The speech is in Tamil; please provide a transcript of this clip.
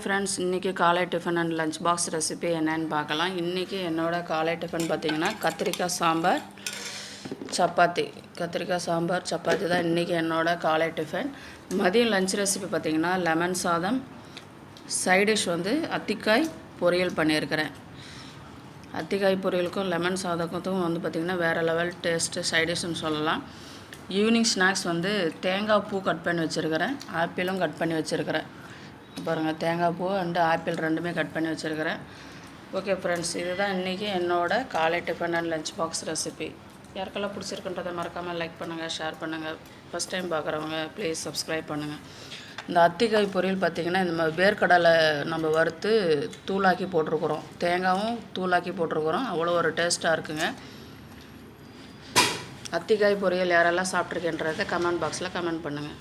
ஃப்ரெண்ட்ஸ், இன்றைக்கி காலை tiffin and lunch box recipe என்னென்னு பார்க்கலாம். இன்றைக்கி என்னோடய காலை டிஃபன் பார்த்திங்கன்னா கத்திரிக்காய் சாம்பார் சப்பாத்தி. கத்திரிக்காய் சாம்பார் சப்பாத்தி தான் இன்றைக்கி என்னோடய காலை டிஃபன். மதியம் லஞ்ச் ரெசிபி பார்த்திங்கன்னா லெமன் சாதம், சைடிஷ் வந்து அத்திக்காய் பொரியல் பண்ணியிருக்கிறேன். அத்திக்காய் பொரியலுக்கும் லெமன் சாதத்துக்கும் வந்து பார்த்திங்கன்னா வேறு லெவல் டேஸ்ட்டு சைடிஷ்னு சொல்லலாம். ஈவினிங் ஸ்நாக்ஸ் வந்து தேங்காய் பூ கட் பண்ணி வச்சுருக்கிறேன், ஆப்பிளும் கட் பண்ணி வச்சுருக்கிறேன். பாருங்கள், தேங்காய் பூ அண்டு ஆப்பிள் ரெண்டுமே கட் பண்ணி வச்சுருக்கிறேன். ஓகே ஃப்ரெண்ட்ஸ், இதுதான் இன்றைக்கி என்னோடய காலை tiffin and lunch box recipe. யாருக்கெல்லாம் பிடிச்சிருக்குன்றதை மறக்காமல் லைக் பண்ணுங்கள், ஷேர் பண்ணுங்கள். ஃபஸ்ட் டைம் பார்க்குறவங்க ப்ளீஸ் சப்ஸ்கிரைப் பண்ணுங்கள். இந்த அத்திக்காய் பொரியல் பார்த்திங்கன்னா இந்த மாதிரி வேர்க்கடலை நம்ம வறுத்து தூளாக்கி போட்டிருக்குறோம், தேங்காயும் தூளாக்கி போட்டிருக்குறோம். அவ்வளோ ஒரு டேஸ்ட்டாக இருக்குங்க. அத்திக்காய் பொரியல் யாரெல்லாம் சாப்பிட்ருக்கேன்றதை கமெண்ட் பாக்ஸில் கமெண்ட் பண்ணுங்கள்.